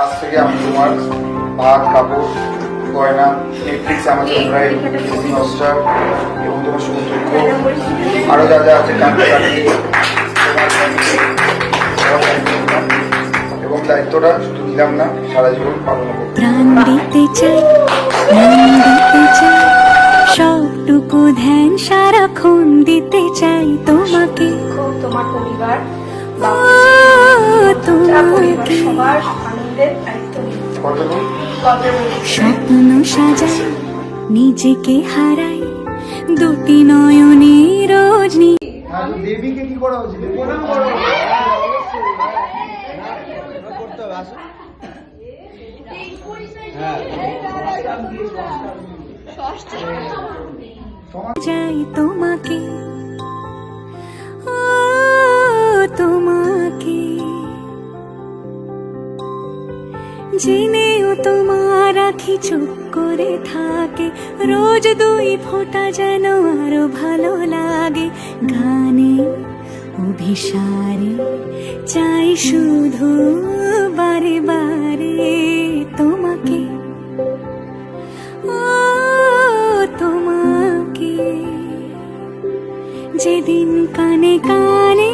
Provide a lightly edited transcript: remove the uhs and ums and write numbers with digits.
আজ থেকে আমি তোমার ভাত কাপড় গয়না Netflix Amazon prime Disney Hotstar এবং তোমার সুখ দুঃখ আরো যা যা আছে কান্না কাটি এবং দায়িত্বটা শুধু নিলাম না, সারা জীবন পালন করবো। প্রাণ দিতে চাই, প্রাণ দিতে চাই, সবটুকু ধ্যান সারাক্ষণ দিতে চাই তোমাকে। তোমার পরিবার ও তোমাকে সবার আনন্দের দায়িত্ব নিই। স্বপ্ন সাজাই, নিজেকে হারাই, দুটি নয়নে রজনী। দেবীকে কি করা উচিত? চাই তোমাকে, ও তোমাকে, জেনেও তোমার আখি চুপ করে থাকে, রোজ দুই ফোঁটা যেন আরো ভালো লাগে। গানে অভিসারে চাই শুধু বারে বারে তোমাকে, ও তোমাকে। যেদিন কানে কানে